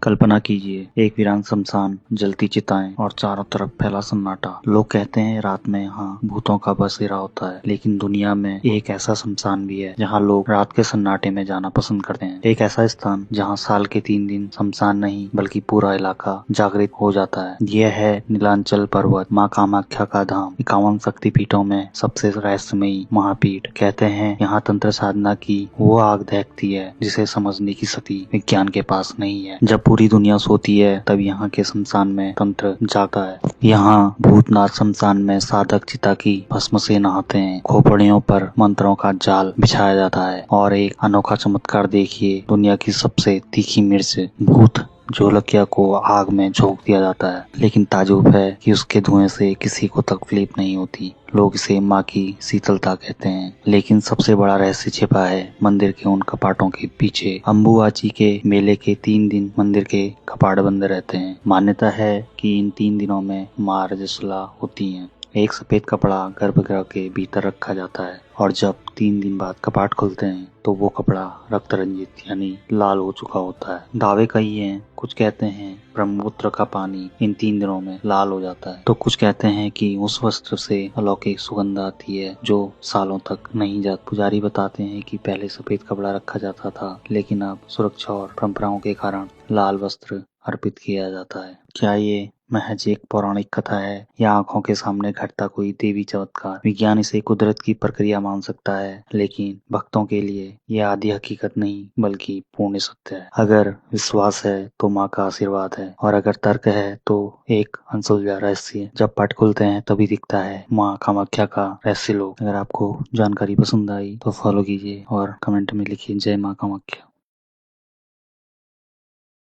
कल्पना कीजिए, एक वीरान शमशान, जलती चिताएं और चारों तरफ फैला सन्नाटा। लोग कहते हैं रात में यहाँ भूतों का बसेरा होता है, लेकिन दुनिया में एक ऐसा शमशान भी है जहाँ लोग रात के सन्नाटे में जाना पसंद करते हैं। एक ऐसा स्थान जहाँ साल के 3 दिन शमशान नहीं बल्कि पूरा इलाका जागृत हो जाता है। यह है नीलांचल पर्वत, माँ कामाख्या का धाम। 51 शक्तिपीठों में सबसे रहस्यमयी महापीठ। कहते हैं यहाँ तंत्र साधना की वो आग दहकती है जिसे समझने की शक्ति विज्ञान के पास नहीं है। जब पूरी दुनिया सोती है तब यहाँ के शमशान में तंत्र जागता है। यहाँ भूतनाथ शमशान में साधक चिता की भस्म से नहाते हैं, खोपड़ियों पर मंत्रों का जाल बिछाया जाता है और एक अनोखा चमत्कार देखिए, दुनिया की सबसे तीखी मिर्च भूत जोलकिया को आग में झोंक दिया जाता है। लेकिन ताजुब है कि उसके धुएं से किसी को तकलीफ नहीं होती। लोग इसे माँ की शीतलता कहते हैं, लेकिन सबसे बड़ा रहस्य छिपा है मंदिर के उन कपाटों के पीछे। अम्बुबाची के मेले के 3 दिन मंदिर के कपाट बंद रहते हैं। मान्यता है कि इन 3 दिनों में माँ रजस्वला होती हैं। एक सफेद कपड़ा गर्भगृह के भीतर रखा जाता है और जब 3 दिन बाद कपाट खुलते हैं तो वो कपड़ा रक्त रंजित यानी लाल हो चुका होता है। दावे कई हैं, कुछ कहते हैं ब्रह्मपुत्र का पानी इन 3 दिनों में लाल हो जाता है, तो कुछ कहते हैं कि उस वस्त्र से अलौकिक सुगंध आती है जो सालों तक नहीं जाती। पुजारी बताते हैं कि पहले सफेद कपड़ा रखा जाता था, लेकिन अब सुरक्षा और परंपराओं के कारण लाल वस्त्र अर्पित किया जाता है। क्या ये महज एक पौराणिक कथा है या आंखों के सामने घटता कोई देवी चमत्कार? विज्ञान इसे कुदरत की प्रक्रिया मान सकता है, लेकिन भक्तों के लिए यह आधी हकीकत नहीं बल्कि पूर्ण सत्य है। अगर विश्वास है तो माँ का आशीर्वाद है, और अगर तर्क है तो एक अनसुलझा रहस्य। जब पट खुलते हैं तभी दिखता है माँ कामाख्या का रहस्य लोक। अगर आपको जानकारी पसंद आई तो फॉलो कीजिए और कमेंट में लिखिए जय माँ कामाख्या।